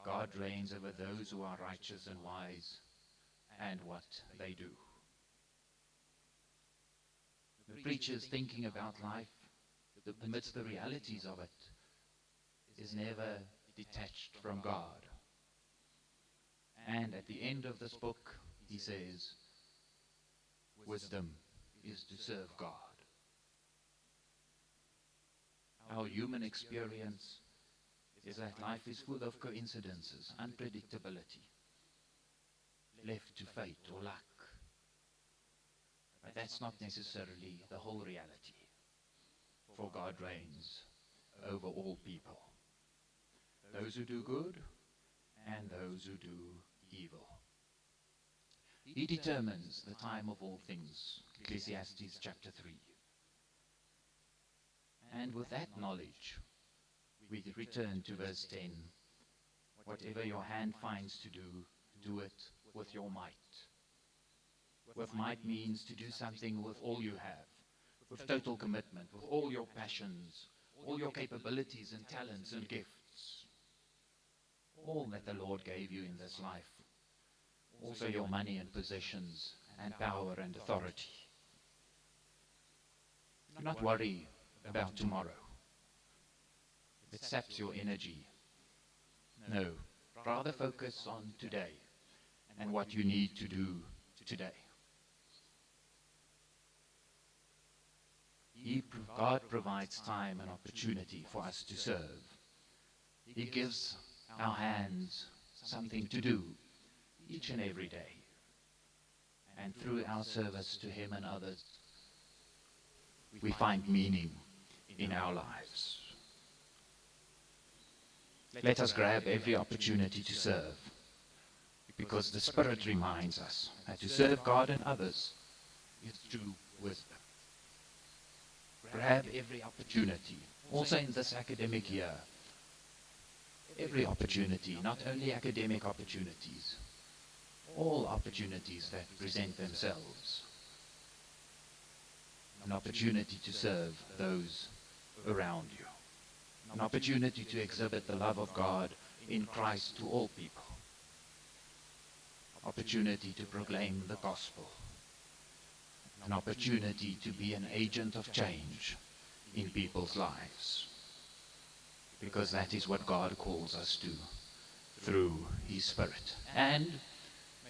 God reigns over those who are righteous and wise, and what they do. The preacher's thinking about life amidst the realities of it is never detached from God. And at the end of this book, he says, wisdom is to serve God. Our human experience is that life is full of coincidences, unpredictability, left to fate or luck. But that's not necessarily the whole reality, for God reigns over all people, those who do good and those who do evil. He determines the time of all things, Ecclesiastes chapter 3. And with that knowledge, we return to verse 10. Whatever your hand finds to do, do it with your might. With might means to do something with all you have, with total commitment, with all your passions, all your capabilities and talents and gifts. All that the Lord gave you in this life. Also your money and possessions and power and authority. Do not worry about tomorrow. It saps your energy. No, rather focus on today and what you need to do today. God provides time and opportunity for us to serve. He gives our hands something to do each and every day. And through our service to Him and others, we find meaning in our lives. Let us grab every opportunity to serve, because the Spirit reminds us that to serve God and others is true wisdom. Grab every opportunity, also in this academic year. Every opportunity, not only academic opportunities, all opportunities that present themselves. An opportunity to serve those around you. An opportunity to exhibit the love of God in Christ to all people. Opportunity to proclaim the gospel. An opportunity to be an agent of change in people's lives. Because that is what God calls us to through His Spirit. And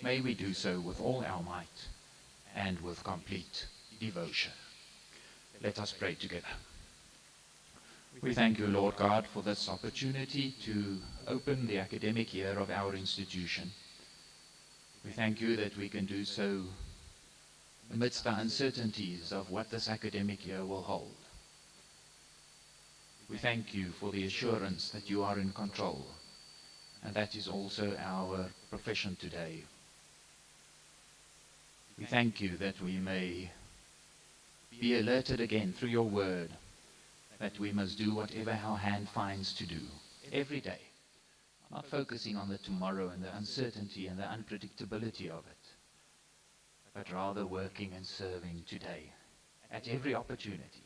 may we do so with all our might and with complete devotion. Let us pray together. We thank you, Lord God, for this opportunity to open the academic year of our institution. We thank you that we can do so amidst the uncertainties of what this academic year will hold. We thank you for the assurance that you are in control, and that is also our profession today. We thank you that we may be alerted again through your word, that we must do whatever our hand finds to do every day, not focusing on the tomorrow and the uncertainty and the unpredictability of it, but rather working and serving today at every opportunity.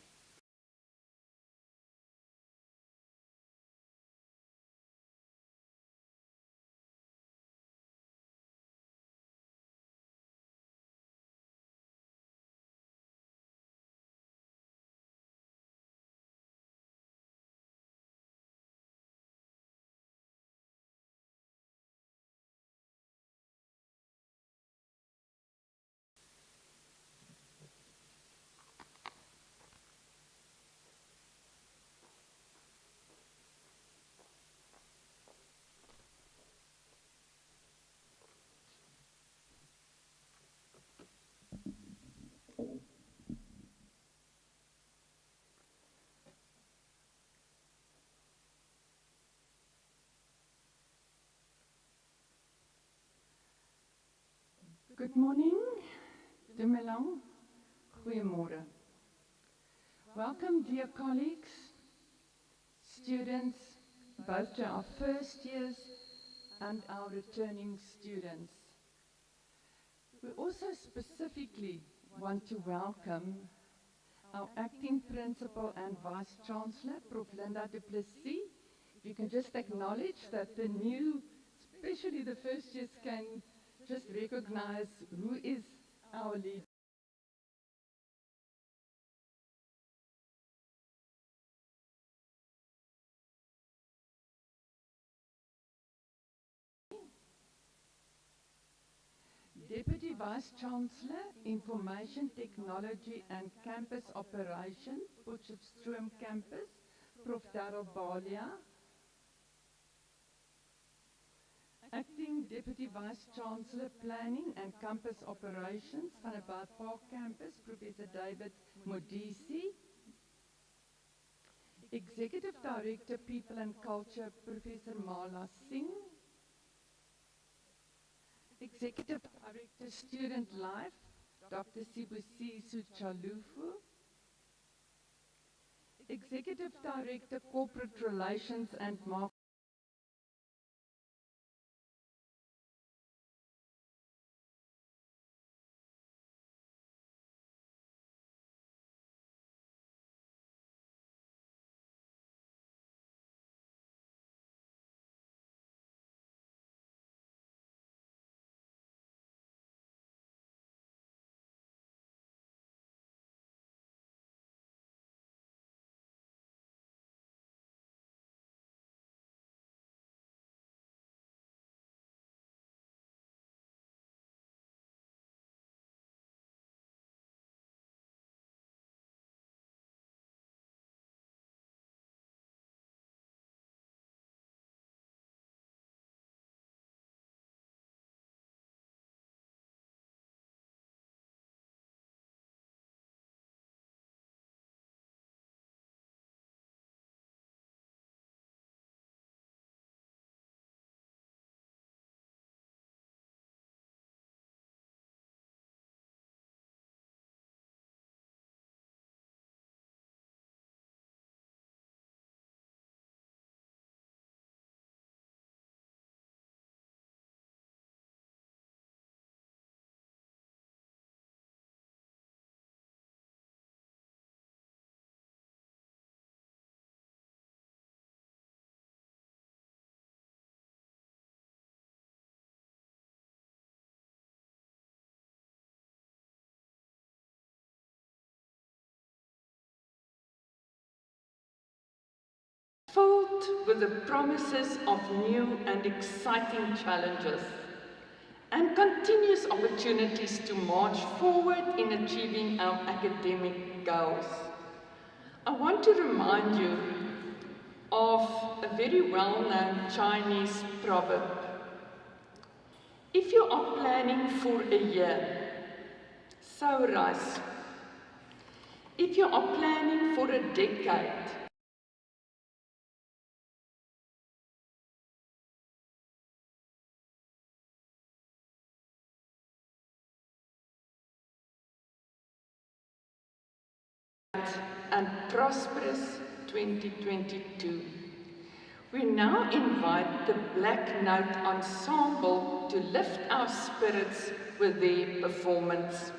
Good morning, Dumelang, goeiemorgen. Welcome, dear colleagues, students, both to our first years and our returning students. We also specifically want to welcome our acting principal and vice-chancellor, Prof. Linda du Plessis. If you can just acknowledge that the new especially the first years, can just recognize who is our leader. Deputy Vice Chancellor, Information Technology and Campus Operations, Potchefstroom Campus, Prof. Darryl Balia. Acting Deputy Vice Chancellor, Planning and Campus Operations, Vanderbijl Park Campus, Professor David Modisi. Executive Director, People and Culture, Professor Mala Singh. Executive Director, Student Life, Dr. Sibusiso Chalufu. Executive Director, Corporate Relations and Marketing, filled with the promises of new and exciting challenges and continuous opportunities to march forward in achieving our academic goals. I want to remind you of a very well-known Chinese proverb. If you are planning for a year, sow rice. If you are planning for a decade, and prosperous 2022. We now invite the Black Note Ensemble to lift our spirits with their performance.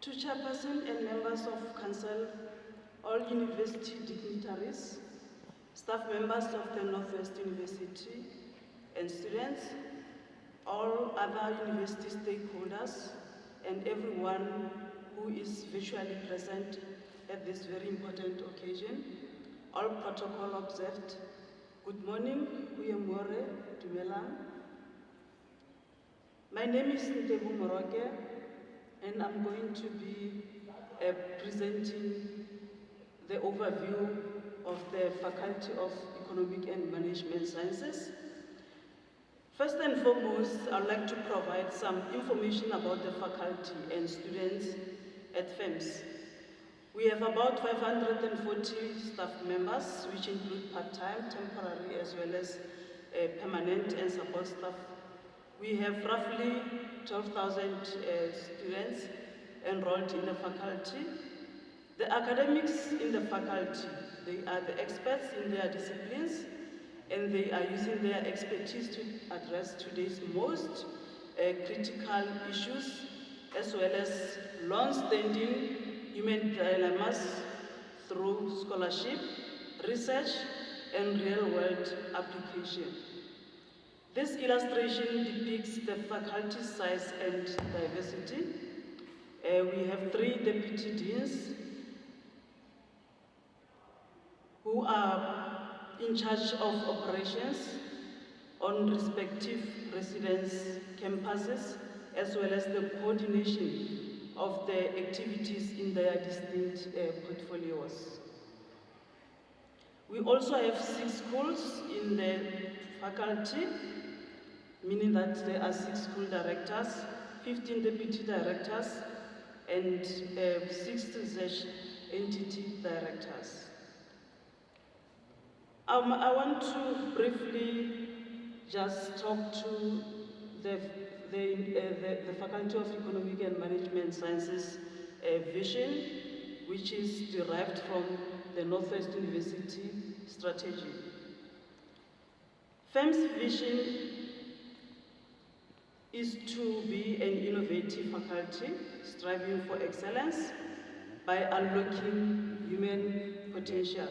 To chairperson and members of council, all university dignitaries, staff members of the Northwest University, and students, all other university stakeholders, and everyone who is virtually present at this very important occasion, all protocol observed. Good morning, Uyemore, Dumelang. My name is nwu-pukke, and I'm going to be presenting the overview of the Faculty of Economic and Management Sciences. First and foremost, I'd like to provide some information about the faculty and students at FEMS. We have about 540 staff members, which include part-time, temporary, as well as permanent and support staff. We have roughly 12,000 students enrolled in the faculty. The academics in the faculty, they are the experts in their disciplines, and they are using their expertise to address today's most critical issues, as well as long-standing human dilemmas through scholarship, research, and real-world application. This illustration depicts the faculty size and diversity. We have 3 deputy deans who are in charge of operations on respective residence campuses, as well as the coordination of the activities in their distinct portfolios. We also have 6 schools in the faculty, meaning that there are 6 school directors, 15 deputy directors, and 6 research entity directors. I want to briefly just talk to the Faculty of Economic and Management Sciences vision, which is derived from the Northwest University strategy. FEM's vision is to be an innovative faculty striving for excellence by unlocking human potential.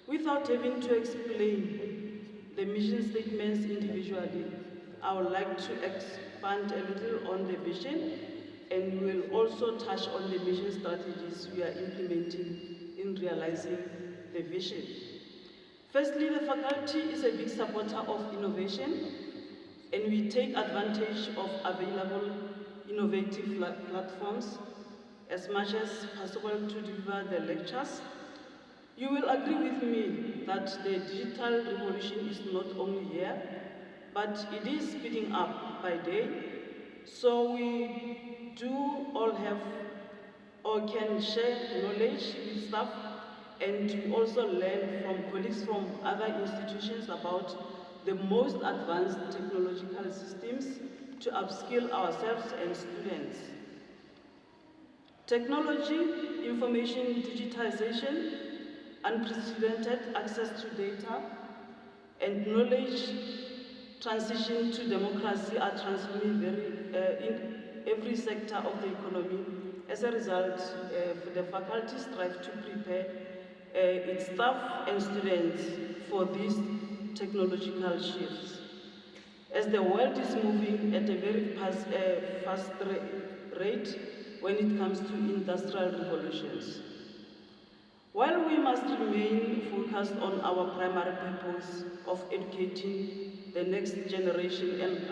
Without having to explain the mission statements individually, I would like to expand a little on the vision, and we will also touch on the mission strategies we are implementing in realizing the vision. Firstly, the faculty is a big supporter of innovation, and we take advantage of available innovative platforms as much as possible to deliver the lectures. You will agree with me that the digital revolution is not only here, but it is speeding up by day. So we do all have or can share knowledge with staff, and we also learn from colleagues from other institutions about the most advanced technological systems to upskill ourselves and students. Technology, information digitization, unprecedented access to data, and knowledge transition to democracy are transforming in every sector of the economy. As a result, the faculty strive to prepare its staff and students for these technological shifts. As the world is moving at a very fast rate when it comes to industrial revolutions. While we must remain focused on our primary purpose of educating the next generation and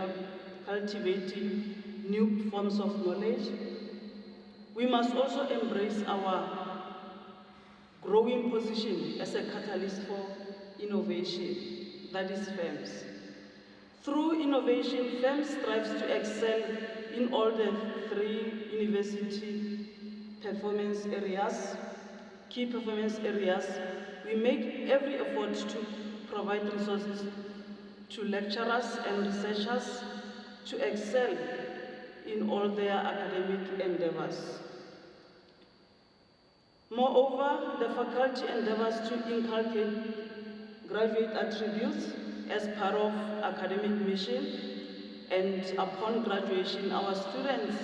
cultivating new forms of knowledge, we must also embrace our growing position as a catalyst for innovation, that is FEMS. Through innovation, FEMS strives to excel in all the 3 university performance areas, key performance areas. We make every effort to provide resources to lecturers and researchers to excel in all their academic endeavors. Moreover, the faculty endeavors to inculcate graduate attributes as part of academic mission, and upon graduation, our students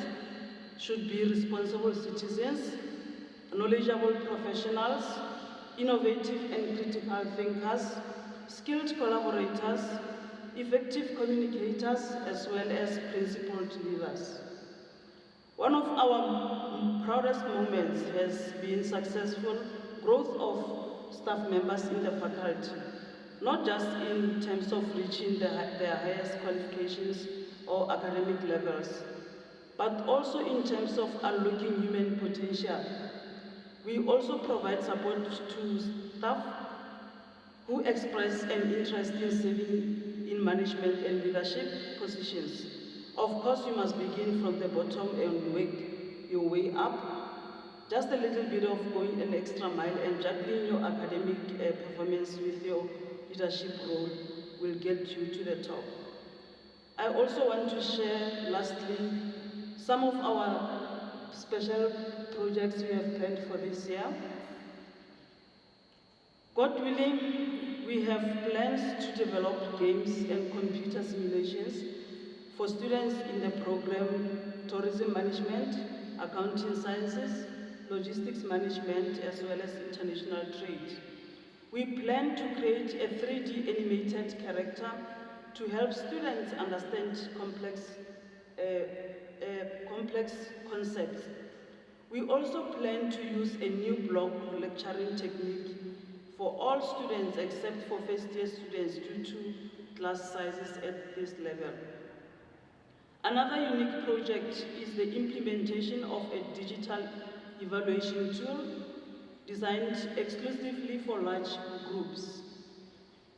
should be responsible citizens, knowledgeable professionals, innovative and critical thinkers, skilled collaborators, effective communicators, as well as principled leaders. One of our proudest moments has been successful growth of staff members in the faculty, not just in terms of reaching their highest qualifications or academic levels, but also in terms of unlocking human potential. We also provide support to staff who express an interest in serving in in management and leadership positions. Of course, you must begin from the bottom and work your way up. Just a little bit of going an extra mile and juggling your academic performance with your leadership role will get you to the top. I also want to share, lastly, some of our special projects we have planned for this year. God willing, we have plans to develop games and computer simulations for students in the program Tourism Management, Accounting Sciences, Logistics Management, as well as International Trade. We plan to create a 3D animated character to help students understand complex concepts. We also plan to use a new block lecturing technique for all students except for first-year students due to class sizes at this level. Another unique project is the implementation of a digital evaluation tool designed exclusively for large groups.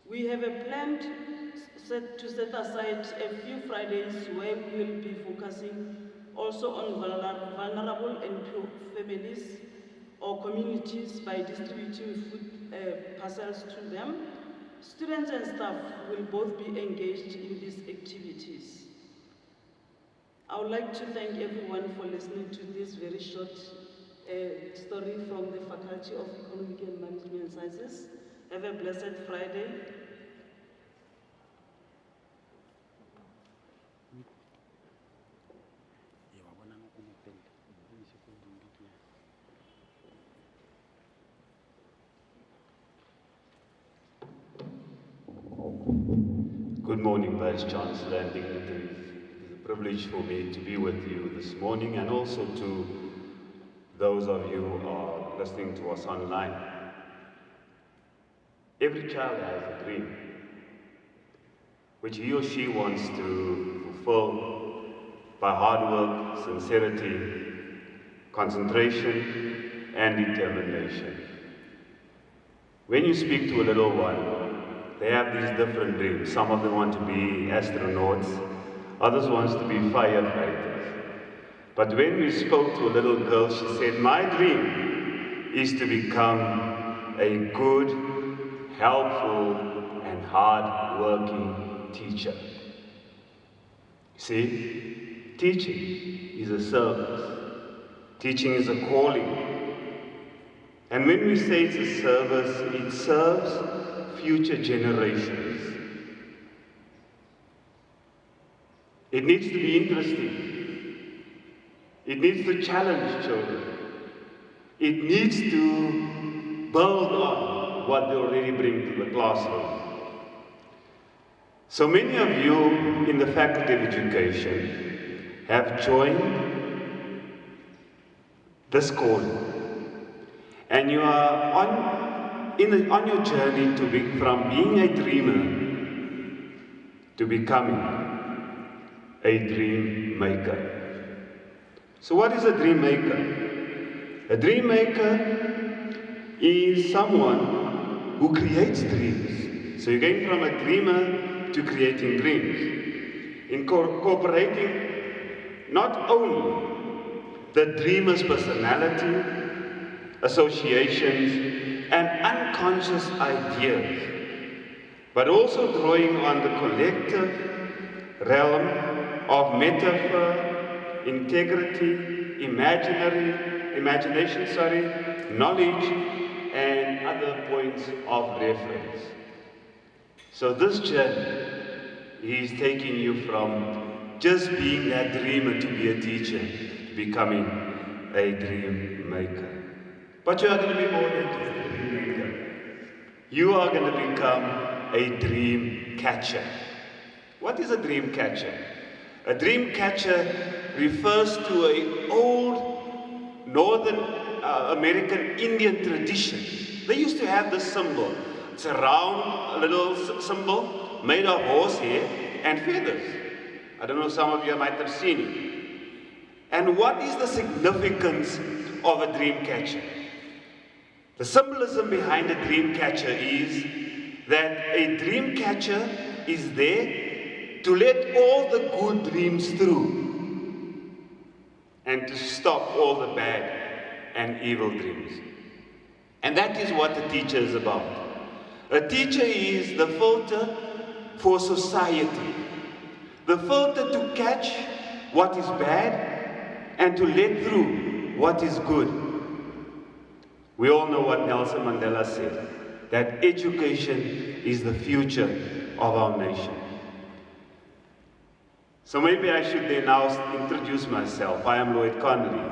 We have a plan to set aside a few Fridays where we will be focusing also on vulnerable and poor families or communities by distributing food parcels to them. Students and staff will both be engaged in these activities. I would like to thank everyone for listening to this very short story from the Faculty of Economic and Management Sciences. Have a blessed Friday. Good morning, Vice Chancellor and dignitaries. It is a privilege for me to be with you this morning, and also to those of you who are listening to us online. Every child has a dream, which he or she wants to fulfill by hard work, sincerity, concentration, and determination. When you speak to a little one, they have these different dreams. Some of them want to be astronauts, others want to be firefighters. But when we spoke to a little girl, she said, my dream is to become a good, helpful, and hard-working teacher. See, teaching is a service. Teaching is a calling. And when we say it's a service, it serves future generations. It needs to be interesting. It needs to challenge children. It needs to build on what they already bring to the classroom. So many of you in the Faculty of Education have joined this calling, and you are on your journey from being a dreamer to becoming a dream maker. So what is a dream maker? A dream maker is someone who creates dreams. So you're going from a dreamer to creating dreams, incorporating not only the dreamer's personality, associations, and unconscious ideas, but also drawing on the collective realm of metaphor, integrity, imagination, knowledge, and other points of reference. So this journey is taking you from just being that dreamer to be a teacher, to becoming a dream maker. But you are going to be more than just a dream maker. You are going to become a dream catcher. What is a dream catcher? A dream catcher refers to an old Northern American Indian tradition. They used to have this symbol. It's a round little symbol made of horsehair and feathers. I don't know, some of you might have seen it. And what is the significance of a dream catcher? The symbolism behind a dream catcher is that a dream catcher is there to let all the good dreams through and to stop all the bad and evil dreams. And that is what a teacher is about. A teacher is the filter for society, the filter to catch what is bad and to let through what is good. We all know what Nelson Mandela said, that education is the future of our nation. So maybe I should then now introduce myself. I am Lloyd Connolly,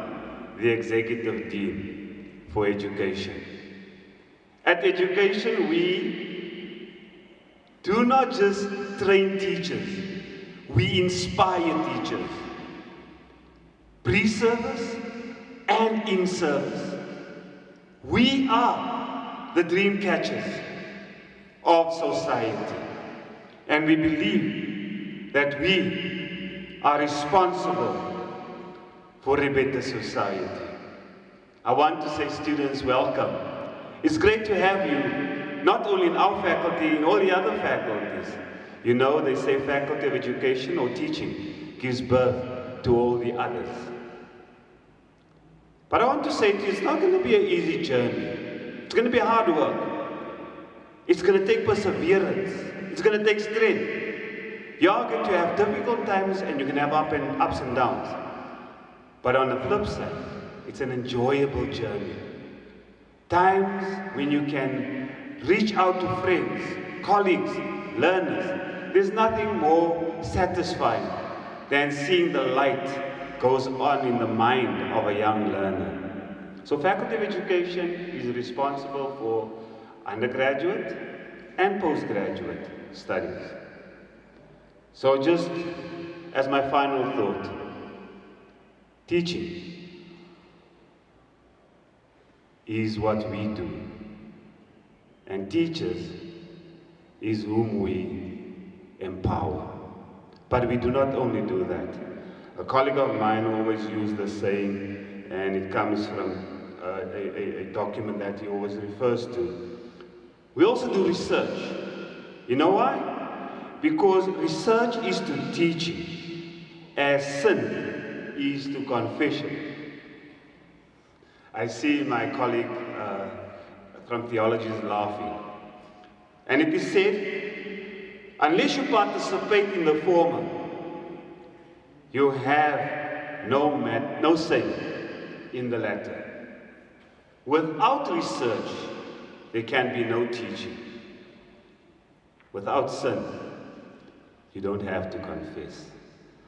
the Executive Dean for Education. At Education, we do not just train teachers, we inspire teachers, pre-service and in service. We are the dream catchers of society, and we believe that we are responsible for a better society. I want to say, students, welcome. It's great to have you, not only in our faculty, in all the other faculties. You know, they say Faculty of Education or Teaching gives birth to all the others. But I want to say to you, it's not going to be an easy journey. It's going to be hard work. It's going to take perseverance. It's going to take strength. You are going to have difficult times and you can have ups and downs. But on the flip side, it's an enjoyable journey. Times when you can reach out to friends, colleagues, learners. There's nothing more satisfying than seeing the light goes on in the mind of a young learner. So Faculty of Education is responsible for undergraduate and postgraduate studies. So just as my final thought, teaching is what we do, and teachers is whom we empower. But we do not only do that. A colleague of mine always used the saying, and it comes from a document that he always refers to. We also do research. You know why? Because research is to teaching, as sin is to confession. I see my colleague from Theology is laughing. And it is said, unless you participate in the former, you have no say in the latter. Without research, there can be no teaching. Without sin, you don't have to confess.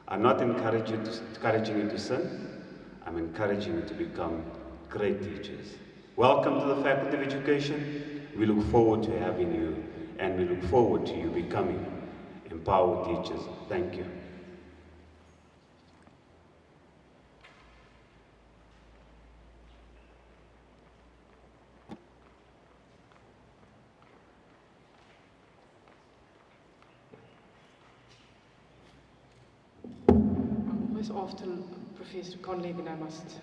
I'm not encouraging you to sin. I'm encouraging you to become great teachers. Welcome to the Faculty of Education. We look forward to having you, and we look forward to you becoming empowered teachers. Thank you. After Professor Connolly, then I must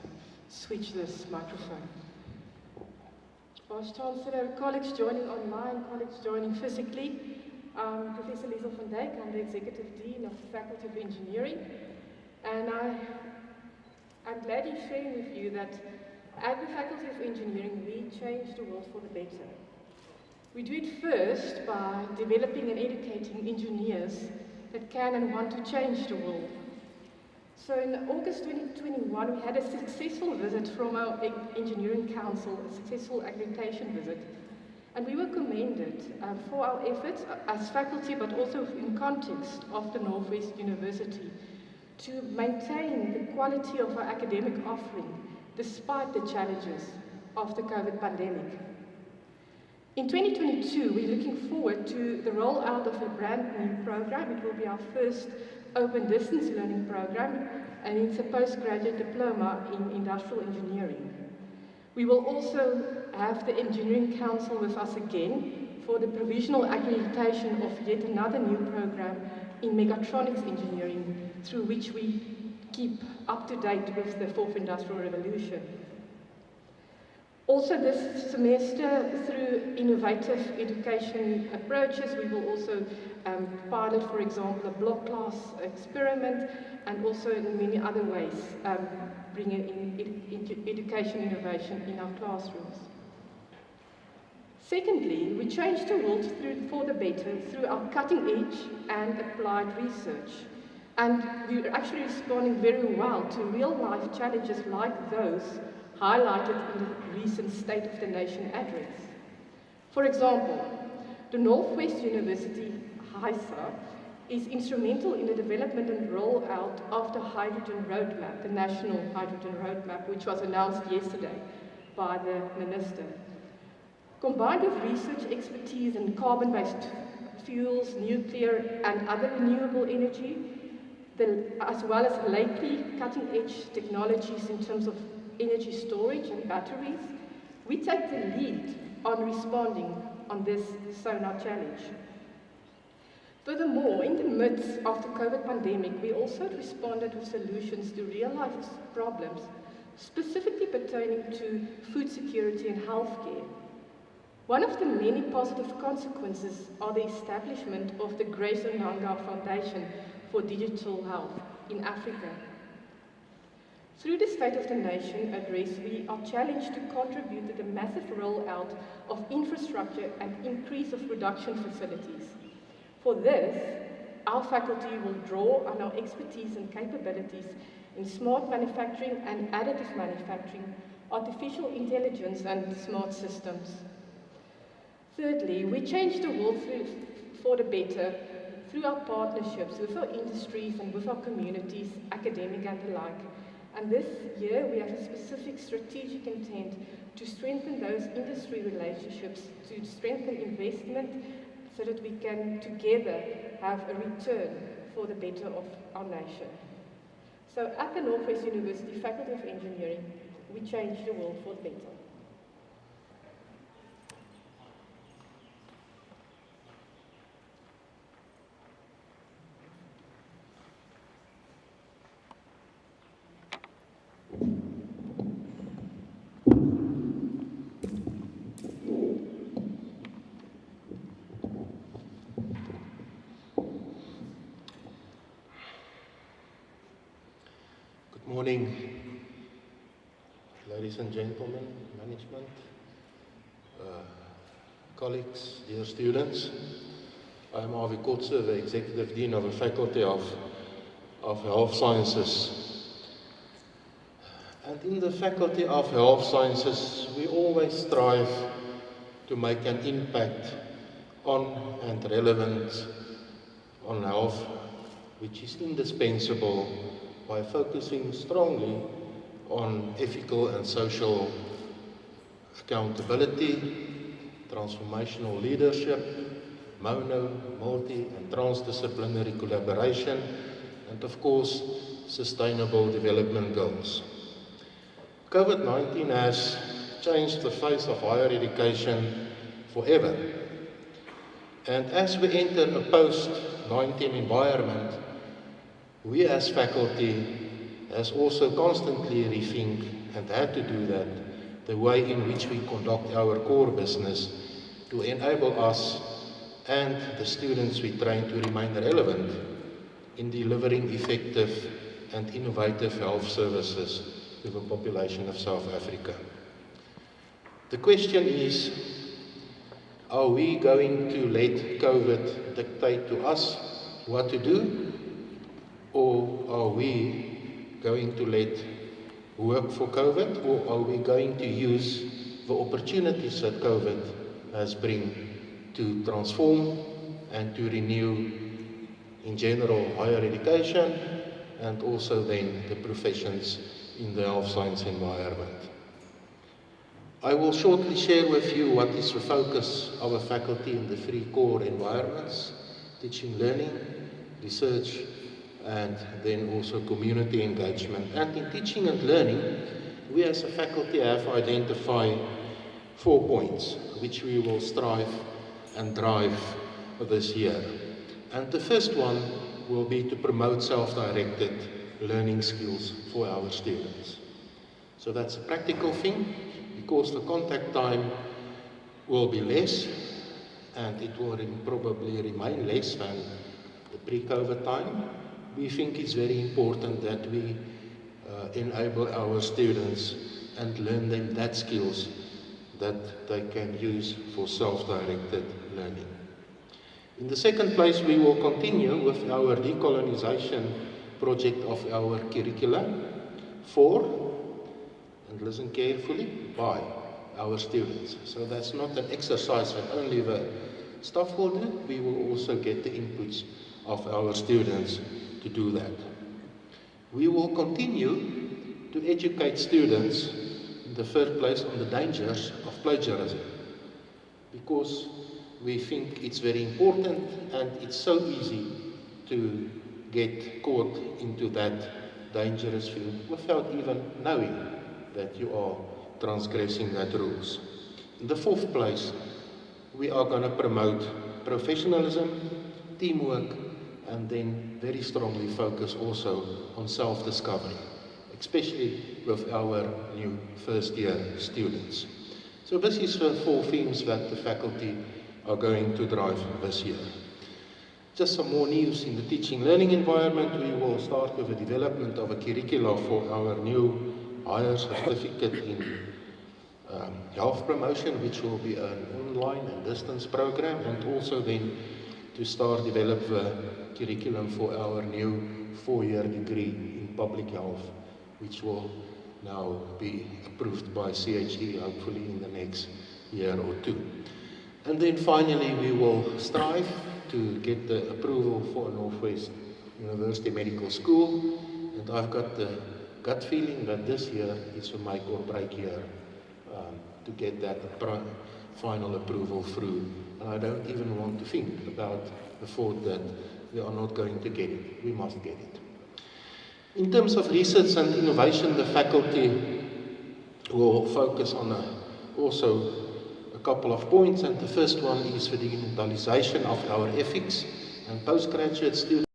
switch this microphone. Vice Chancellor, colleagues joining online, colleagues joining physically, Professor Liesel van Dijk, I'm the Executive Dean of the Faculty of Engineering, and I'm gladly sharing with you that at the Faculty of Engineering we change the world for the better. We do it first by developing and educating engineers that can and want to change the world. So in August 2021, we had a successful visit from our Engineering Council, a successful accreditation visit. And we were commended for our efforts as faculty, but also in context of the Noordwes-Universiteit, to maintain the quality of our academic offering, despite the challenges of the COVID pandemic. In 2022, we're looking forward to the rollout of a brand new program. It will be our first open distance learning program, and it's a postgraduate diploma in industrial engineering. We will also have the Engineering Council with us again for the provisional accreditation of yet another new program in mechatronics engineering, through which we keep up to date with the fourth industrial revolution. Also this semester, through innovative education approaches, we will also pilot, for example, a block class experiment, and also in many other ways bring in education innovation in our classrooms. Secondly, we change the world for the better through our cutting edge and applied research. And we're actually responding very well to real life challenges like those highlighted in the recent State of the Nation address. For example, the Northwest-University HISA is instrumental in the development and rollout of the hydrogen roadmap, the national hydrogen roadmap, which was announced yesterday by the minister. Combined with research expertise in carbon-based fuels, nuclear and other renewable energy, as well as lately cutting-edge technologies in terms of energy storage and batteries, we take the lead on responding on this sonar challenge. Furthermore, in the midst of the COVID pandemic, we also responded with solutions to real-life problems, specifically pertaining to food security and healthcare. One of the many positive consequences are the establishment of the Grace Onanga Foundation for Digital Health in Africa. Through the State of the Nation address, we are challenged to contribute to the massive rollout of infrastructure and increase of production facilities. For this, our faculty will draw on our expertise and capabilities in smart manufacturing and additive manufacturing, artificial intelligence and smart systems. Thirdly, we change the world for the better through our partnerships with our industries and with our communities, academic and the like. And this year we have a specific strategic intent to strengthen those industry relationships, to strengthen investment so that we can together have a return for the better of our nation. So at the Northwest University Faculty of Engineering, we change the world for the better. Good morning, ladies and gentlemen, management, colleagues, dear students. I am Avi Kotze, the Executive Dean of the Faculty of Health Sciences. And in the Faculty of Health Sciences, we always strive to make an impact on and relevant on health, which is indispensable by focusing strongly on ethical and social accountability, transformational leadership, mono, multi and transdisciplinary collaboration, and of course, sustainable development goals. COVID-19 has changed the face of higher education forever. And as we enter a post-19 environment, we as faculty has also constantly rethink, and had to do that, the way in which we conduct our core business to enable us and the students we train to remain relevant in delivering effective and innovative health services to the population of South Africa. The question is, are we going to let COVID dictate to us what to do? Or are we going to let work for COVID, or are we going to use the opportunities that COVID has bring to transform and to renew, in general, higher education, and also then the professions in the health science environment? I will shortly share with you what is the focus of a faculty in the three core environments: teaching, learning, research, and then also community engagement. And in teaching and learning, we as a faculty have identified 4 points which we will strive and drive this year. And the first one will be to promote self-directed learning skills for our students. So that's a practical thing. because the contact time will be less, and it will probably remain less than the pre-COVID time. We think it's very important that we enable our students and learn them that skills that they can use for self-directed learning. In the second place, we will continue with our decolonization project of our curricula for, and listen carefully, by our students. So that's not an exercise that only the staff will do, we will also get the inputs of our students to do that. We will continue to educate students, in the third place, on the dangers of plagiarism, because we think it's very important and it's so easy to get caught into that dangerous field without even knowing that you are transgressing that rules. In the fourth place, we are going to promote professionalism, teamwork, and then very strongly focus also on self-discovery, especially with our new first-year students. So this is the 4 themes that the faculty are going to drive this year. Just some more news in the teaching learning environment. We will start with the development of a curricula for our new higher certificate in health promotion, which will be an online and distance program, and also then to start develop the curriculum for our new 4-year degree in public health, which will now be approved by CHE hopefully in the next year or 2. And then finally we will strive to get the approval for Northwest University Medical School, and I've got the gut feeling that this year is a make or break year to get that final approval through. And I don't even want to think about the thought that we are not going to get it. We must get it. In terms of research and innovation, the faculty will focus on also a couple of points, and the first one is the digitalization of our ethics and postgraduate students.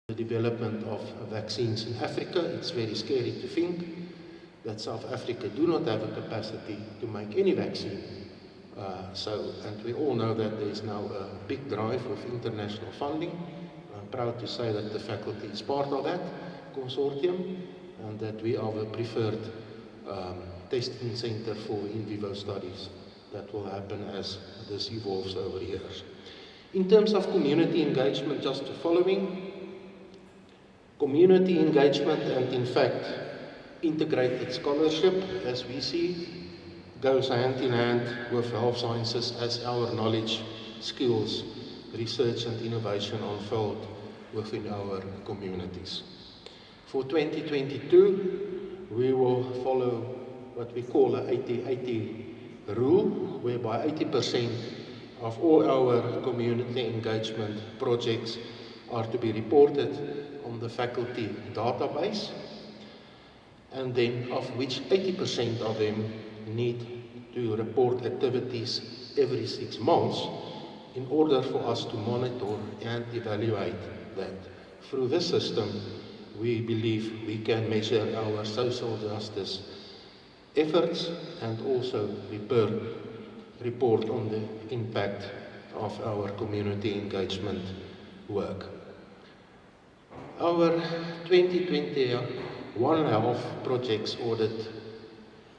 The development of vaccines in Africa. It's very scary to think that South Africa do not have a capacity to make any vaccine. And we all know that there is now a big drive with international funding. I'm proud to say that the faculty is part of that consortium, and that we are the preferred testing center for in vivo studies that will happen as this evolves over years. In terms of community engagement, just the following. Community engagement and, in fact, integrated scholarship, as we see it, goes hand in hand with health sciences as our knowledge, skills, research and innovation unfold within our communities. For 2022, we will follow what we call a 80-80 rule, whereby 80% of all our community engagement projects are to be reported on the faculty database, and then of which 80% of them need to report activities every 6 months in order for us to monitor and evaluate that. Through this system, we believe we can measure our social justice efforts and also report on the impact of our community engagement work. Our 2021 health projects audit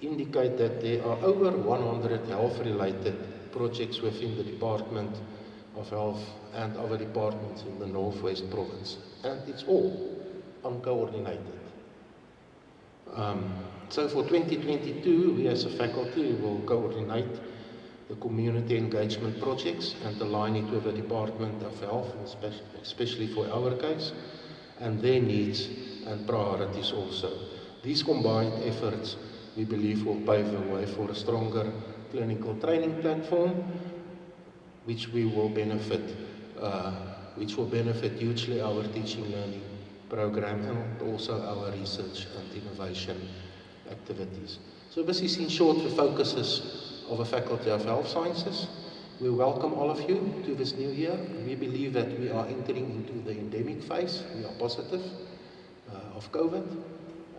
indicate that there are over 100 health-related projects within the Department of Health and other departments in the Northwest Province, and it's all uncoordinated. So for 2022, we as a faculty will coordinate the community engagement projects and align it with the Department of Health, especially for our case, and their needs and priorities also. These combined efforts, we believe, will pave the way for a stronger clinical training platform, which will benefit hugely our teaching learning program and also our research and innovation activities. So this is in short the focuses of the Faculty of Health Sciences. We welcome all of you to this new year. We believe that we are entering into the endemic phase. We are positive of COVID,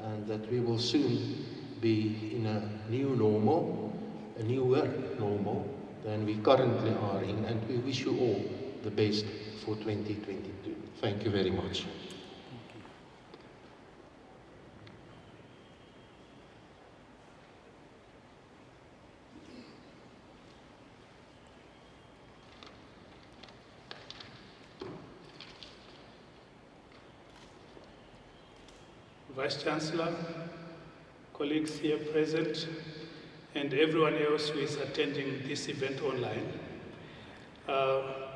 and that we will soon be in a new normal, a newer normal than we currently are in, and we wish you all the best for 2022. Thank you very much. Vice-Chancellor, colleagues here present, and everyone else who is attending this event online.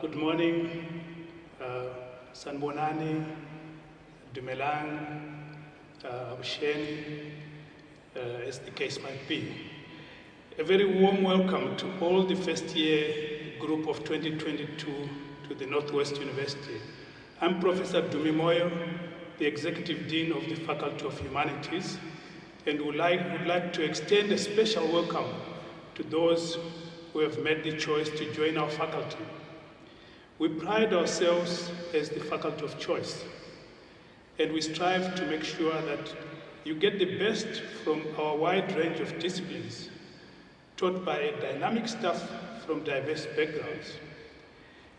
Good morning, Sanbonani, Dumelang, Abusheni, as the case might be. A very warm welcome to all the first year group of 2022 to the Northwest University. I'm Professor Dumi Moyo, the Executive Dean of the Faculty of Humanities, and would like to extend a special welcome to those who have made the choice to join our faculty. We pride ourselves as the faculty of choice, and we strive to make sure that you get the best from our wide range of disciplines, taught by a dynamic staff from diverse backgrounds.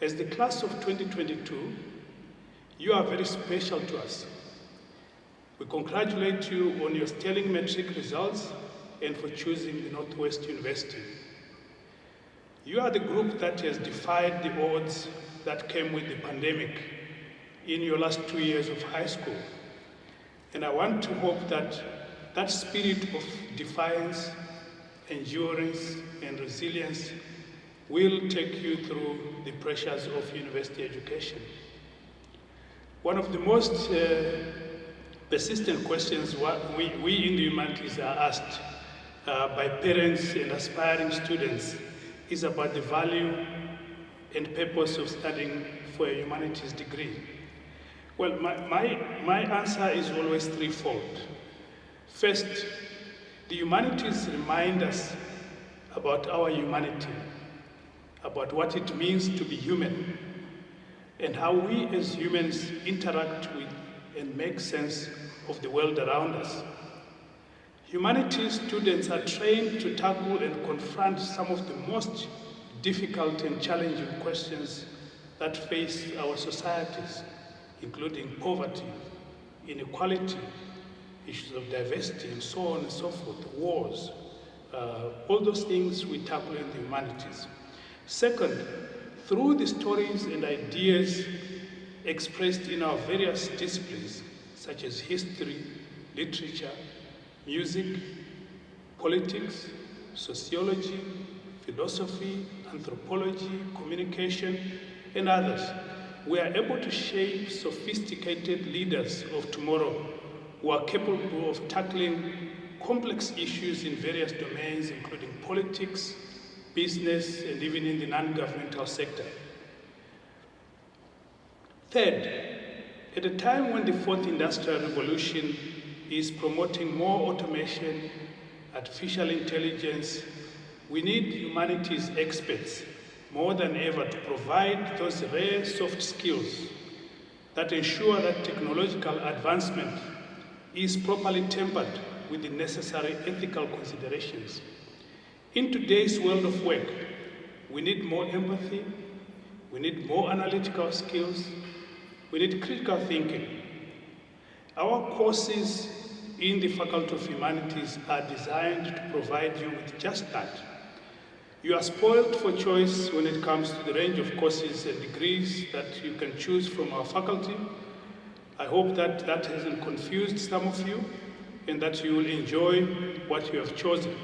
As the class of 2022, you are very special to us. We congratulate you on your sterling metric results and for choosing the Northwest University. You are the group that has defied the odds that came with the pandemic in your last 2 years of high school. And I want to hope that that spirit of defiance, endurance, and resilience will take you through the pressures of university education. One of the most persistent questions we in the humanities are asked by parents and aspiring students is about the value and purpose of studying for a humanities degree. Well, my answer is always threefold. First, the humanities remind us about our humanity, about what it means to be human, and how we as humans interact with and make sense of the world around us. Humanities students are trained to tackle and confront some of the most difficult and challenging questions that face our societies, including poverty, inequality, issues of diversity, and so on and so forth, wars. All those things we tackle in the humanities. Second, through the stories and ideas expressed in our various disciplines, such as history, literature, music, politics, sociology, philosophy, anthropology, communication, and others, we are able to shape sophisticated leaders of tomorrow who are capable of tackling complex issues in various domains, including politics, business, and even in the non-governmental sector. Third, at a time when the fourth industrial revolution is promoting more automation, artificial intelligence, we need humanities experts more than ever to provide those rare soft skills that ensure that technological advancement is properly tempered with the necessary ethical considerations. In today's world of work, we need more empathy, we need more analytical skills, we need critical thinking. Our courses in the Faculty of Humanities are designed to provide you with just that. You are spoiled for choice when it comes to the range of courses and degrees that you can choose from our faculty. I hope that that hasn't confused some of you and that you will enjoy what you have chosen.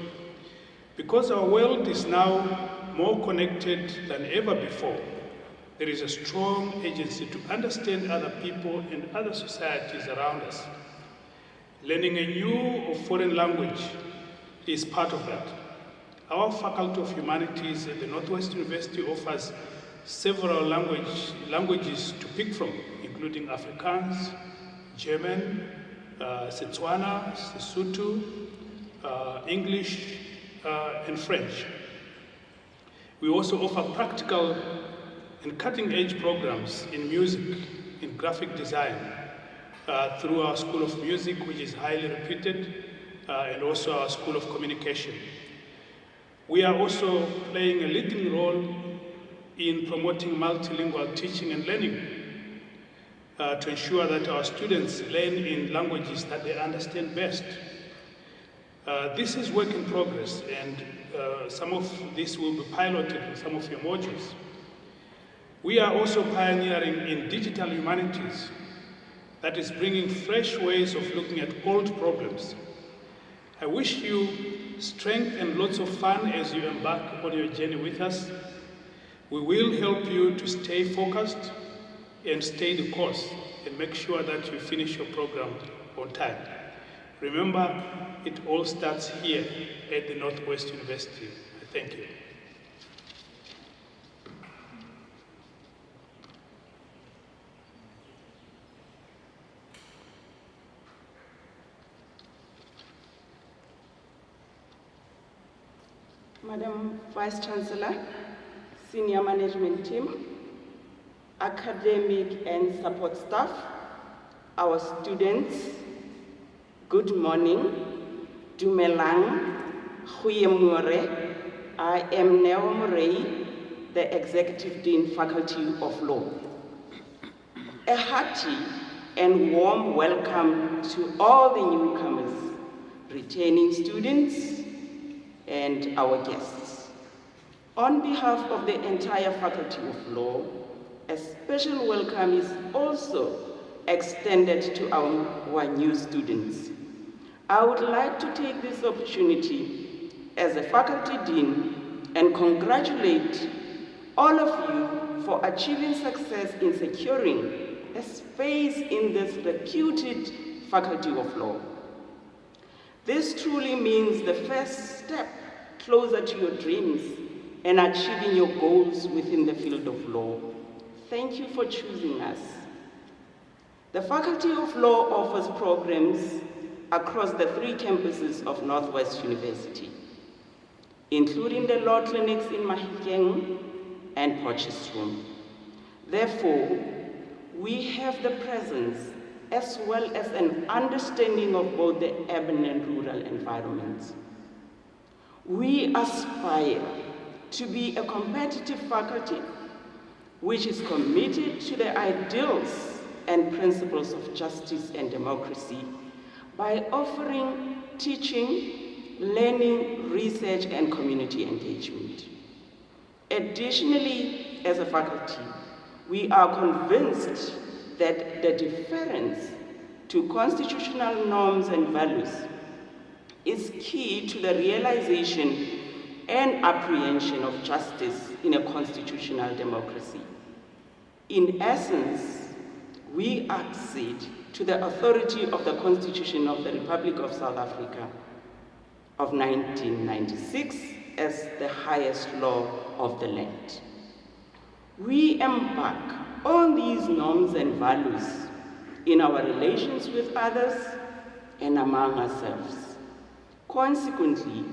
Because our world is now more connected than ever before, there is a strong agency to understand other people and other societies around us. Learning a new or foreign language is part of that. Our Faculty of Humanities at the Northwest University offers several languages to pick from, including Afrikaans, German, Setswana, Sesotho, English, and French. We also offer practical and cutting-edge programs in music, in graphic design, through our School of Music, which is highly reputed, and also our School of Communication. We are also playing a leading role in promoting multilingual teaching and learning to ensure that our students learn in languages that they understand best. This is work in progress, and some of this will be piloted in some of your modules. We are also pioneering in digital humanities, that is bringing fresh ways of looking at old problems. I wish you strength and lots of fun as you embark on your journey with us. We will help you to stay focused and stay the course and make sure that you finish your program on time. Remember, it all starts here at the Northwest University. Thank you. Madam Vice Chancellor, Senior Management Team, academic and support staff, our students, good morning, Dumelang, Goeiemorgen. I am Neo Murray, the Executive Dean, Faculty of Law. A hearty and warm welcome to all the newcomers, returning students, and our guests. On behalf of the entire Faculty of Law, a special welcome is also extended to our new students. I would like to take this opportunity as a faculty dean and congratulate all of you for achieving success in securing a space in this reputed Faculty of Law. This truly means the first step closer to your dreams and achieving your goals within the field of law. Thank you for choosing us. The Faculty of Law offers programs across the 3 campuses of Northwest University, including the law clinics in Mahikeng and Potchefstroom. Therefore, we have the presence as well as an understanding of both the urban and rural environments. We aspire to be a competitive faculty which is committed to the ideals and principles of justice and democracy by offering teaching, learning, research, and community engagement. Additionally, as a faculty, we are convinced that the deference to constitutional norms and values is key to the realization and apprehension of justice in a constitutional democracy. In essence, we accede to the authority of the Constitution of the Republic of South Africa of 1996 as the highest law of the land. We embark on these norms and values in our relations with others and among ourselves. Consequently,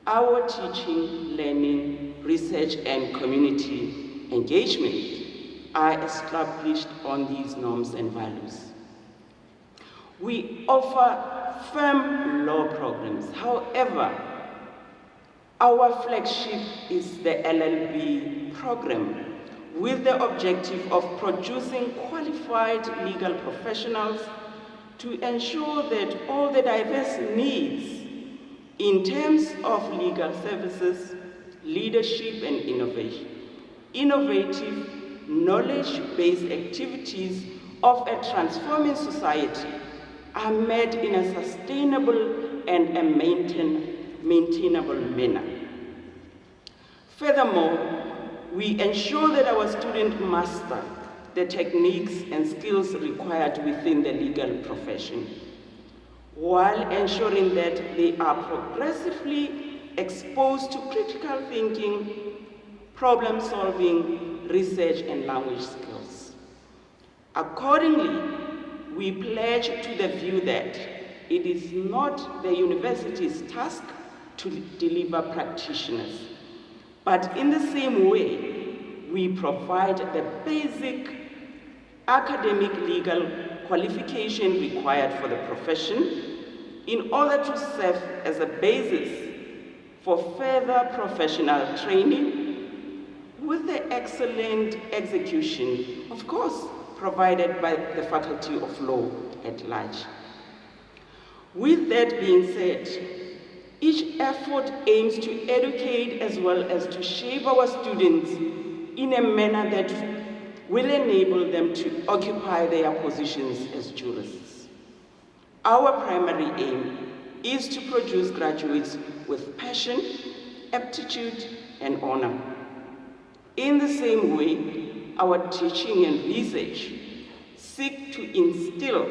our teaching, learning, research, and community engagement are established on these norms and values. We offer firm law programs. However, our flagship is the LLB program, with the objective of producing qualified legal professionals to ensure that all the diverse needs in terms of legal services, leadership and innovation, innovative, knowledge-based activities of a transforming society are met in a sustainable and a maintainable manner. Furthermore, we ensure that our students master the techniques and skills required within the legal profession, while ensuring that they are progressively exposed to critical thinking, problem solving, research and language skills. Accordingly, we pledge to the view that it is not the university's task to deliver practitioners, but in the same way, we provide the basic academic legal qualification required for the profession in order to serve as a basis for further professional training with the excellent execution, of course, provided by the Faculty of Law at large. With that being said, each effort aims to educate as well as to shape our students in a manner that will enable them to occupy their positions as jurists. Our primary aim is to produce graduates with passion, aptitude, and honor. In the same way, our teaching and research seek to instill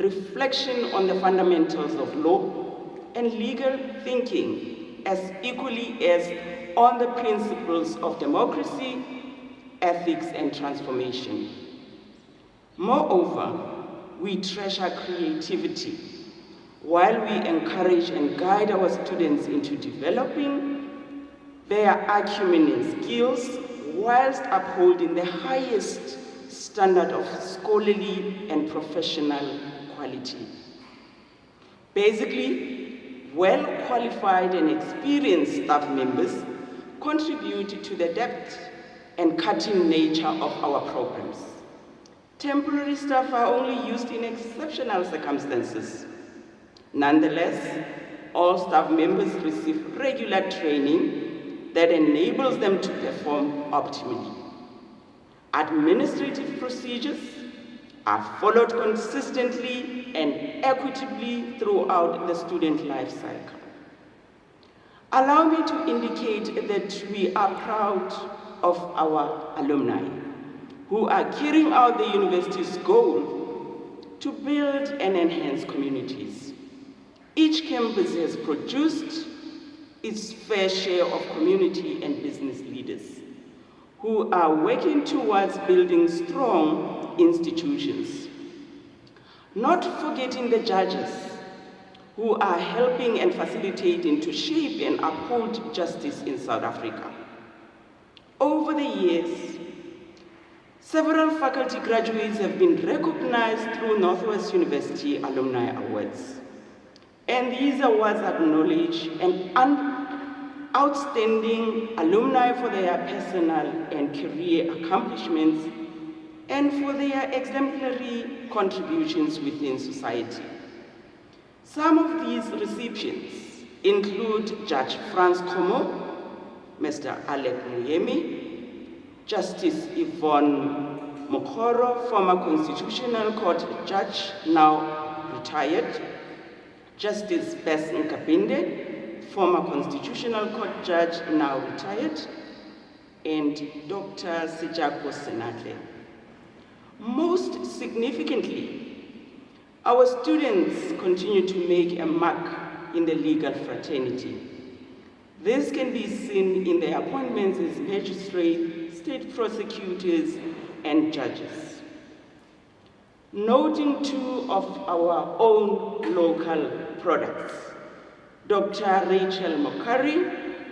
reflection on the fundamentals of law and legal thinking as equally as on the principles of democracy, ethics, and transformation. Moreover, we treasure creativity while we encourage and guide our students into developing their acumen and skills whilst upholding the highest standard of scholarly and professional quality. Basically, well-qualified and experienced staff members contribute to the depth and cutting nature of our programs. Temporary staff are only used in exceptional circumstances. Nonetheless, all staff members receive regular training that enables them to perform optimally. Administrative procedures are followed consistently and equitably throughout the student life cycle. Allow me to indicate that we are proud of our alumni who are carrying out the university's goal to build and enhance communities. Each campus has produced its fair share of community and business leaders who are working towards building strong institutions. Not forgetting the judges who are helping and facilitating to shape and uphold justice in South Africa. Over the years, several faculty graduates have been recognized through Northwest University Alumni Awards. And these awards acknowledge an outstanding alumni for their personal and career accomplishments and for their exemplary contributions within society. Some of these recipients include Judge Franz Como, Mr. Alec Muyemi, Justice Yvonne Mokoro, former Constitutional Court judge, now retired, Justice Bess Nkabinde, former Constitutional Court judge, now retired, and Dr. Sejako Senate. Most significantly, our students continue to make a mark in the legal fraternity. This can be seen in their appointments as magistrates, state prosecutors, and judges. Noting two of our own local products, Dr. Rachel Mokari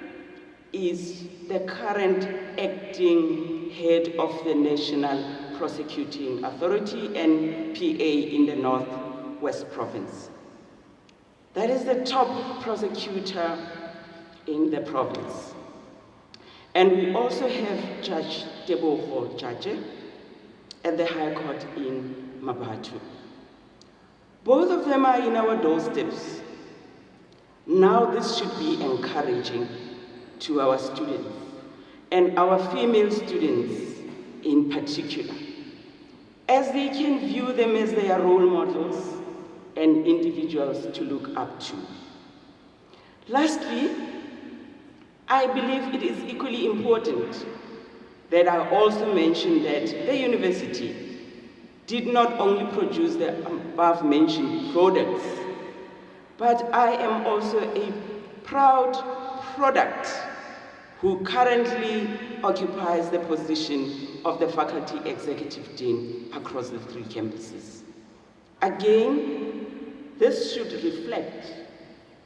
is the current acting head of the National Prosecuting Authority and PA in the Northwest Province. That is the top prosecutor in the province. And we also have Judge Teboho Jaje at the High Court in Mabatu. Both of them are in our doorsteps. Now this should be encouraging to our students, and our female students in particular, as they can view them as their role models and individuals to look up to. Lastly, I believe it is equally important that I also mention that the university did not only produce the above-mentioned products, but I am also a proud product who currently occupies the position of the Faculty Executive Dean across the 3 campuses. Again, this should reflect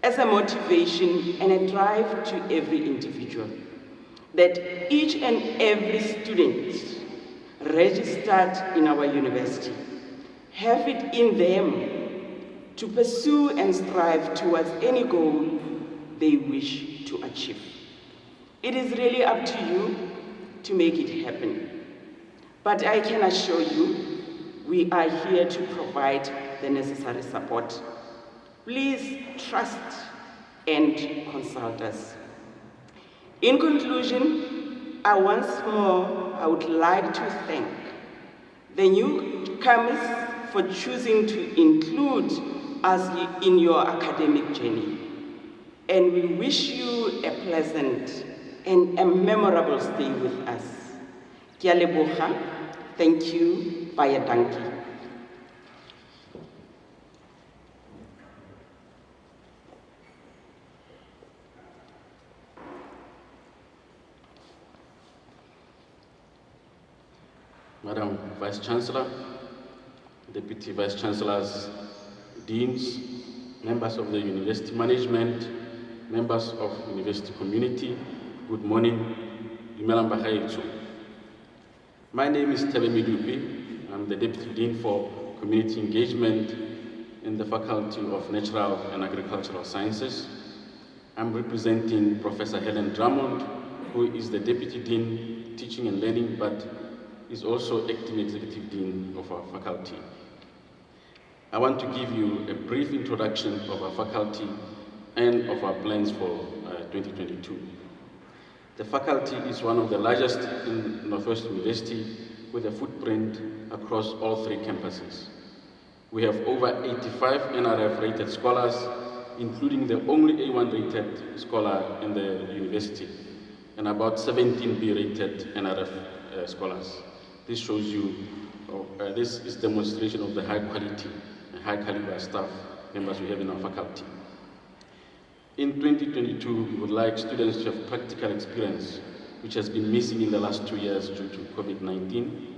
as a motivation and a drive to every individual that each and every student registered in our university have it in them to pursue and strive towards any goal they wish to achieve. It is really up to you to make it happen. But I can assure you, we are here to provide the necessary support. Please trust and consult us. In conclusion, I would like to thank the newcomers for choosing to include us in your academic journey. And we wish you a pleasant and a memorable stay with us. Ke a leboga. Thank you. Baie dankie. Madam Vice Chancellor, Deputy Vice Chancellors, Deans, members of the university management, members of university community, good morning. My name is Tebe Midupi. I'm the Deputy Dean for Community Engagement in the Faculty of Natural and Agricultural Sciences. I'm representing Professor Helen Drummond, who is the Deputy Dean Teaching and Learning, but is also acting Executive Dean of our faculty. I want to give you a brief introduction of our faculty and of our plans for 2022. The faculty is one of the largest in Northwest University with a footprint across all 3 campuses. We have over 85 NRF-rated scholars, including the only A1-rated scholar in the university, and about 17 B-rated NRF scholars. This shows you, this is demonstration of the high quality and high caliber staff members we have in our faculty. In 2022, we would like students to have practical experience, which has been missing in the last 2 years due to COVID-19.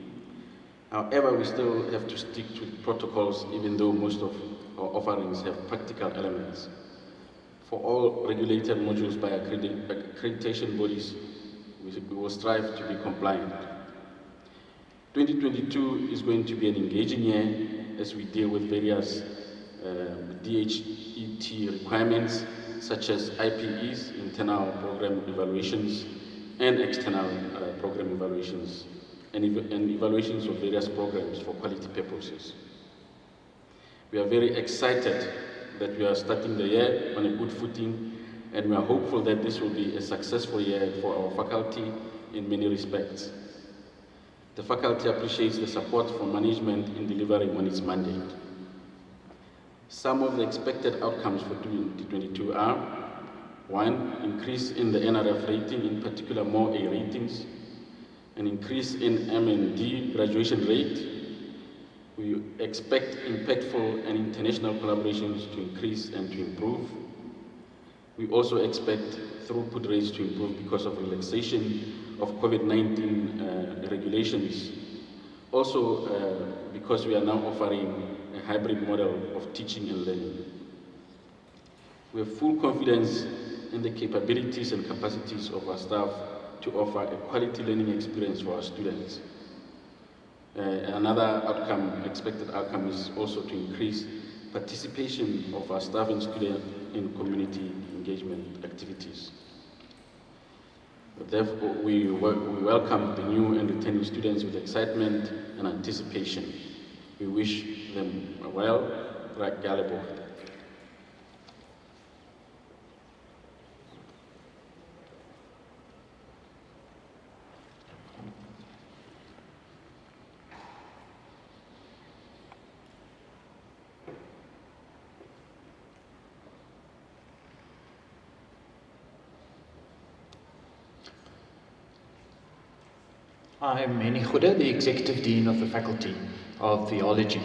However, we still have to stick to protocols, even though most of our offerings have practical elements. For all regulated modules by accreditation bodies, we will strive to be compliant. 2022 is going to be an engaging year as we deal with various DHET requirements, such as IPEs, internal program evaluations, and external program evaluations, and evaluations of various programs for quality purposes. We are very excited that we are starting the year on a good footing, and we are hopeful that this will be a successful year for our faculty in many respects. The faculty appreciates the support from management in delivering on its mandate. Some of the expected outcomes for 2022 are: 1, increase in the NRF rating, in particular more A ratings, an increase in M&D graduation rate. We expect impactful and international collaborations to increase and to improve. We also expect throughput rates to improve because of relaxation of COVID-19 regulations. Also, because we are now offering a hybrid model of teaching and learning. We have full confidence in the capabilities and capacities of our staff to offer a quality learning experience for our students. Another expected outcome is also to increase participation of our staff and students in community engagement activities. Therefore, we welcome the new and returning students with excitement and anticipation. We wish them well, Gallebo. I'm Henny Goede, the Executive Dean of the Faculty of Theology.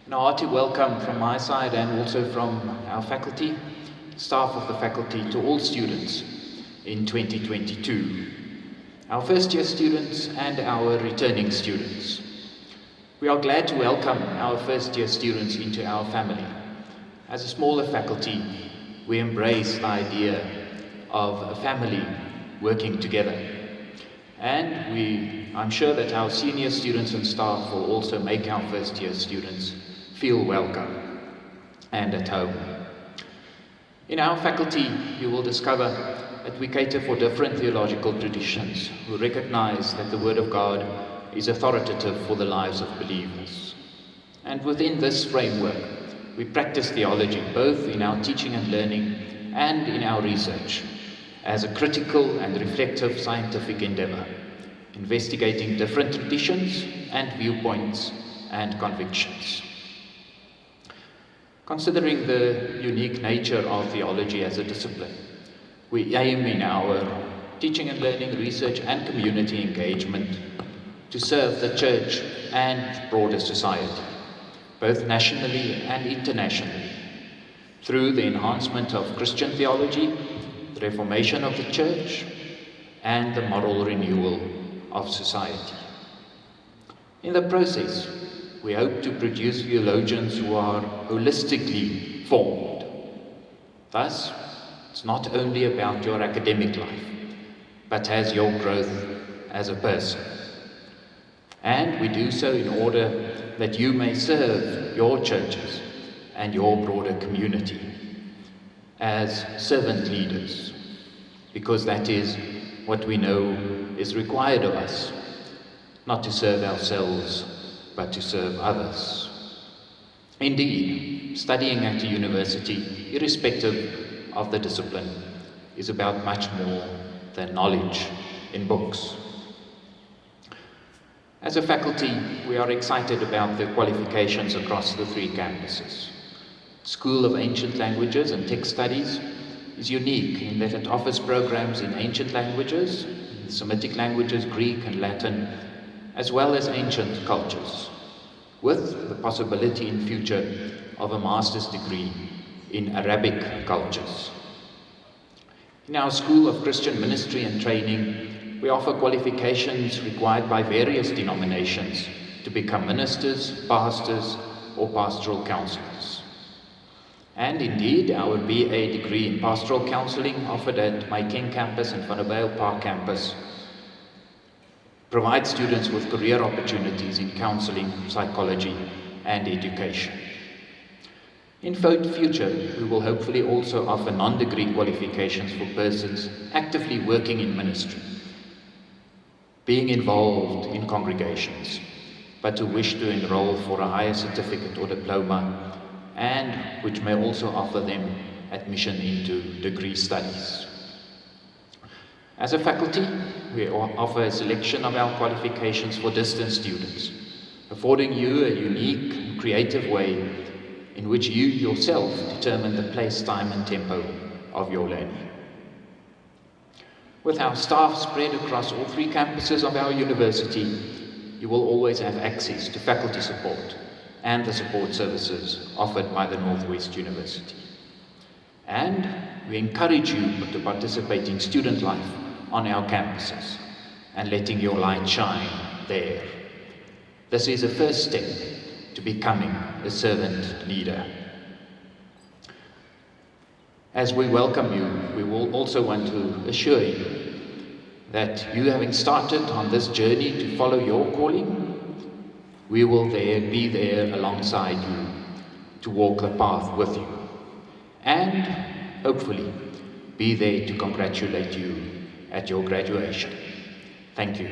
And a hearty welcome from my side and also from our faculty, staff of the faculty, to all students in 2022. Our first year students and our returning students. We are glad to welcome our first year students into our family. As a smaller faculty, we embrace the idea of a family working together. And I'm sure that our senior students and staff will also make our first year students feel welcome and at home. In our faculty, you will discover that we cater for different theological traditions who recognize that the Word of God is authoritative for the lives of believers. And within this framework, we practice theology both in our teaching and learning and in our research, as a critical and reflective scientific endeavor, investigating different traditions and viewpoints and convictions. Considering the unique nature of theology as a discipline, we aim in our teaching and learning, research and community engagement to serve the church and broader society, both nationally and internationally, through the enhancement of Christian theology, the reformation of the church, and the moral renewal of society. In the process, we hope to produce theologians who are holistically formed. Thus, it's not only about your academic life, but as your growth as a person. And we do so in order that you may serve your churches and your broader community as servant leaders, because that is what we know is required of us, not to serve ourselves, but to serve others. Indeed, studying at a university, irrespective of the discipline, is about much more than knowledge in books. As a faculty, we are excited about the qualifications across the 3 campuses. School of Ancient Languages and Text Studies is unique in that it offers programs in ancient languages, Semitic languages, Greek and Latin, as well as ancient cultures, with the possibility in future of a master's degree in Arabic cultures. In our School of Christian Ministry and Training, we offer qualifications required by various denominations to become ministers, pastors, or pastoral counselors. And indeed, our BA degree in pastoral counseling offered at my King campus and Van der Bijl Park campus provides students with career opportunities in counseling, psychology, and education. In future, we will hopefully also offer non-degree qualifications for persons actively working in ministry, being involved in congregations, but who wish to enroll for a higher certificate or diploma, and which may also offer them admission into degree studies. As a faculty, we offer a selection of our qualifications for distance students, affording you a unique and creative way in which you yourself determine the place, time and tempo of your learning. With our staff spread across all 3 campuses of our university, you will always have access to faculty support and the support services offered by the Northwest University. And we encourage you to participate in student life on our campuses and letting your light shine there. This is a first step to becoming a servant leader. As we welcome you, we will also want to assure you that you, having started on this journey to follow your calling, we will be there alongside you to walk the path with you, and hopefully be there to congratulate you at your graduation. Thank you.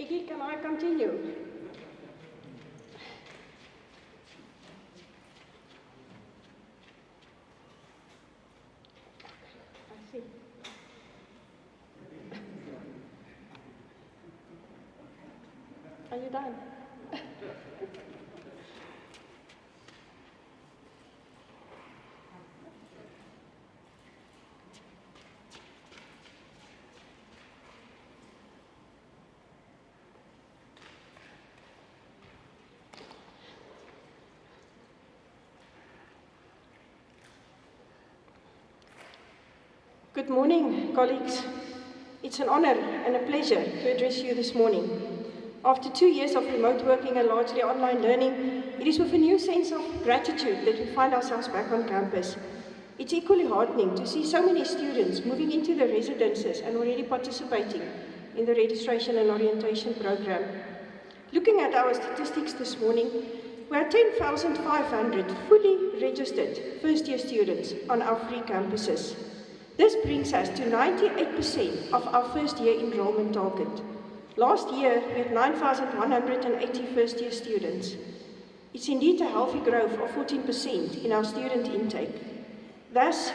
Iggy, can I continue? I see. Are you done? Good morning, colleagues. It's an honor and a pleasure to address you this morning. After 2 years of remote working and largely online learning, it is with a new sense of gratitude that we find ourselves back on campus. It's equally heartening to see so many students moving into the residences and already participating in the registration and orientation program. Looking at our statistics this morning, we are 10,500 fully registered first-year students on our free campuses. This brings us to 98% of our first-year enrollment target. Last year, we had 9,180 first-year students. It's indeed a healthy growth of 14% in our student intake. Thus,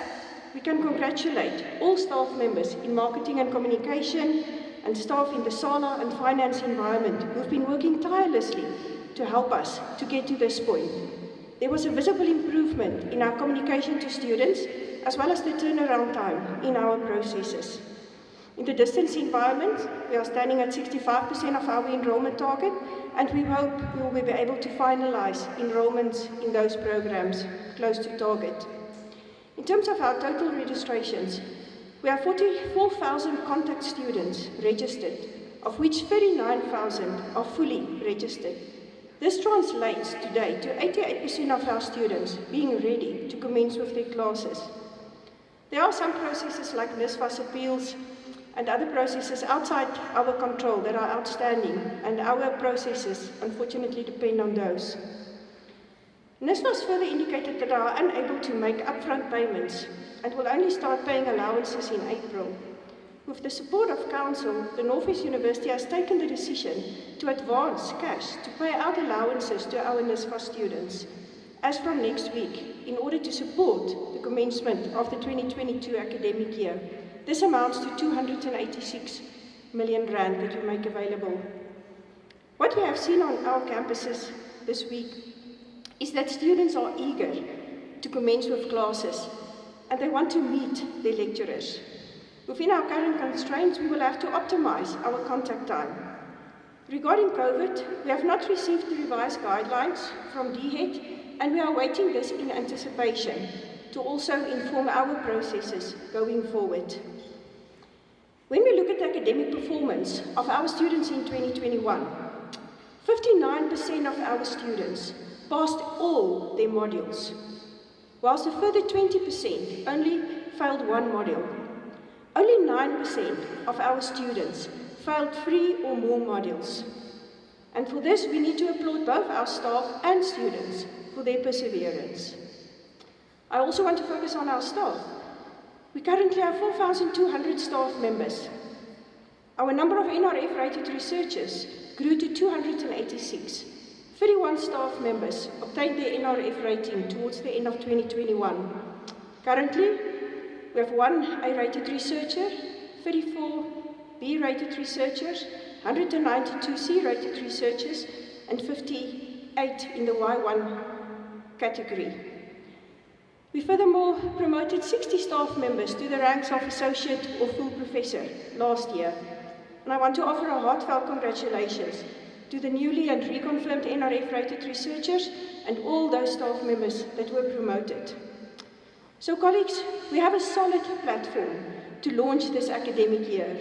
we can congratulate all staff members in marketing and communication and staff in the SALA and finance environment who've been working tirelessly to help us to get to this point. There was a visible improvement in our communication to students as well as the turnaround time in our processes. In the distance environment, we are standing at 65% of our enrollment target, and we hope we will be able to finalize enrollments in those programs close to target. In terms of our total registrations, we have 44,000 contact students registered, of which 39,000 are fully registered. This translates today to 88% of our students being ready to commence with their classes. There are some processes like NSFAS appeals and other processes outside our control that are outstanding, and our processes unfortunately depend on those. NSFAS further indicated that they are unable to make upfront payments and will only start paying allowances in April. With the support of Council, the Noordwes-Universiteit has taken the decision to advance cash to pay out allowances to our NSFAS students as from next week in order to support the commencement of the 2022 academic year. This amounts to 286 million rand that we make available. What we have seen on our campuses this week is that students are eager to commence with classes and they want to meet their lecturers. Within our current constraints, we will have to optimize our contact time. Regarding COVID, we have not received the revised guidelines from DHET, and we are awaiting this in anticipation to also inform our processes going forward. When we look at the academic performance of our students in 2021, 59% of our students passed all their modules, whilst a further 20% only failed one module. Only 9% of our students failed 3 or more modules. And for this, we need to applaud both our staff and students for their perseverance. I also want to focus on our staff. We currently have 4,200 staff members. Our number of NRF-rated researchers grew to 286. 31 staff members obtained their NRF rating towards the end of 2021. Currently, we have 1 A-rated researcher, 34 B-rated researchers, 192 C-rated researchers, and 58 in the Y1 category. We furthermore promoted 60 staff members to the ranks of associate or full professor last year. And I want to offer a heartfelt congratulations to the newly and reconfirmed NRF-rated researchers and all those staff members that were promoted. So colleagues, we have a solid platform to launch this academic year.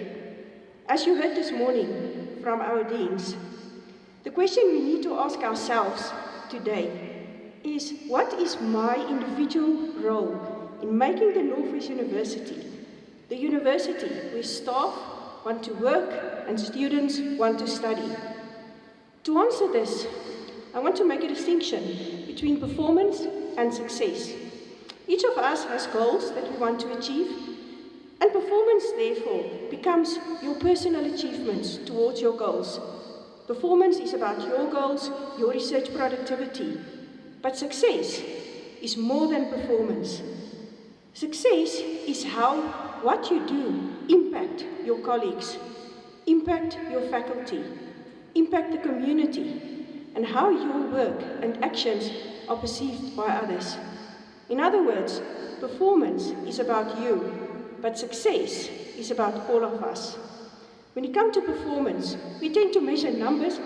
As you heard this morning from our deans, the question we need to ask ourselves today is, what is my individual role in making the Noordwes-Universiteit the university where staff want to work and students want to study? To answer this, I want to make a distinction between performance and success. Each of us has goals that we want to achieve, and performance, therefore, becomes your personal achievements towards your goals. Performance is about your goals, your research productivity. But success is more than performance. Success is how what you do impact your colleagues, impact your faculty, impact the community, and how your work and actions are perceived by others. In other words, performance is about you, but success is about all of us. When it comes to performance, we tend to measure numbers,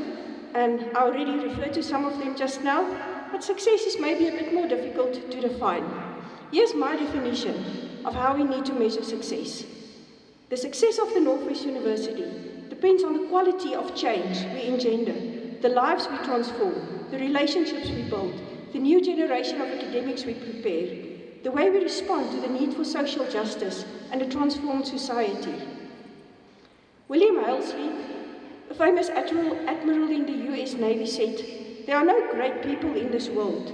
and I already referred to some of them just now, but success is maybe a bit more difficult to define. Here's my definition of how we need to measure success. The success of the Northwest University depends on the quality of change we engender, the lives we transform, the relationships we build, the new generation of academics we prepare, the way we respond to the need for social justice and a transformed society. William Halsey, a famous admiral in the US Navy, said, "There are no great people in this world,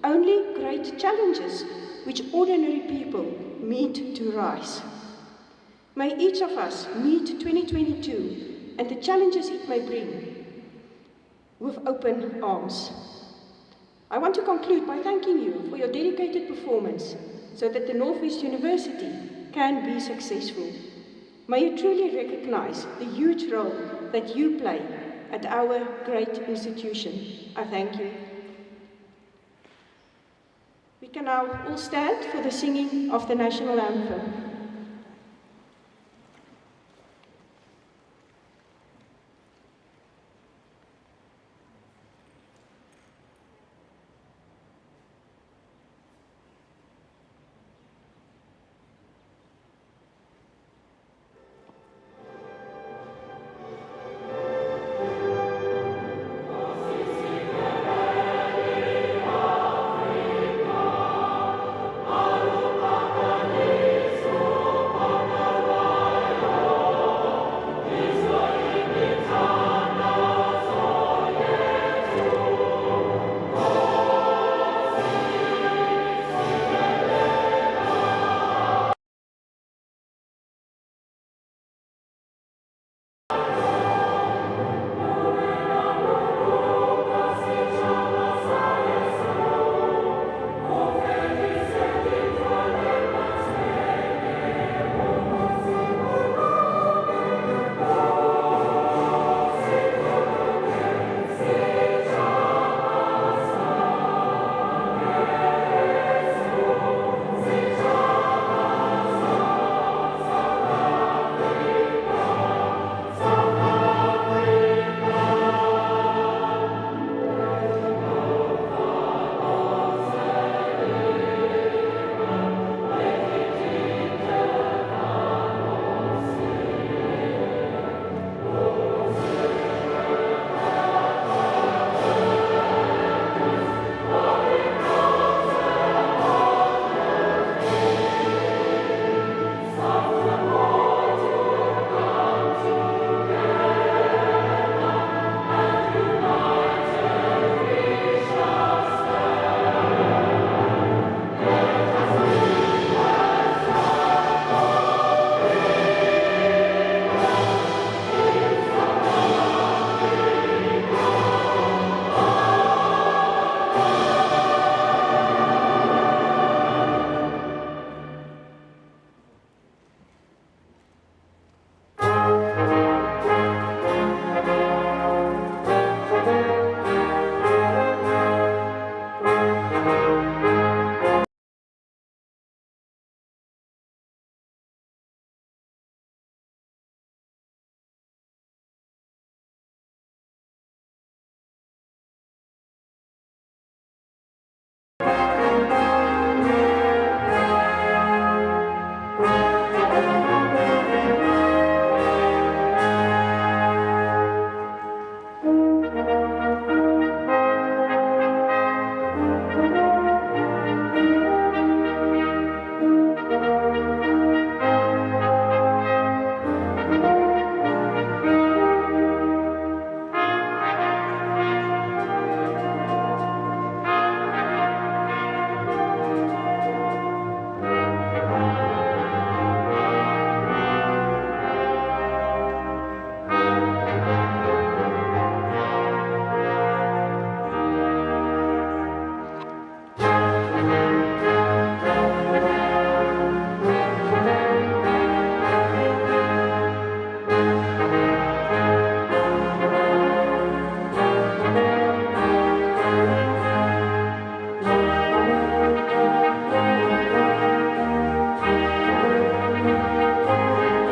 only great challenges which ordinary people meet to rise." May each of us meet 2022 and the challenges it may bring with open arms. I want to conclude by thanking you for your dedicated performance so that the Northwest University can be successful. May you truly recognize the huge role that you play at our great institution. I thank you. We can now all stand for the singing of the national anthem.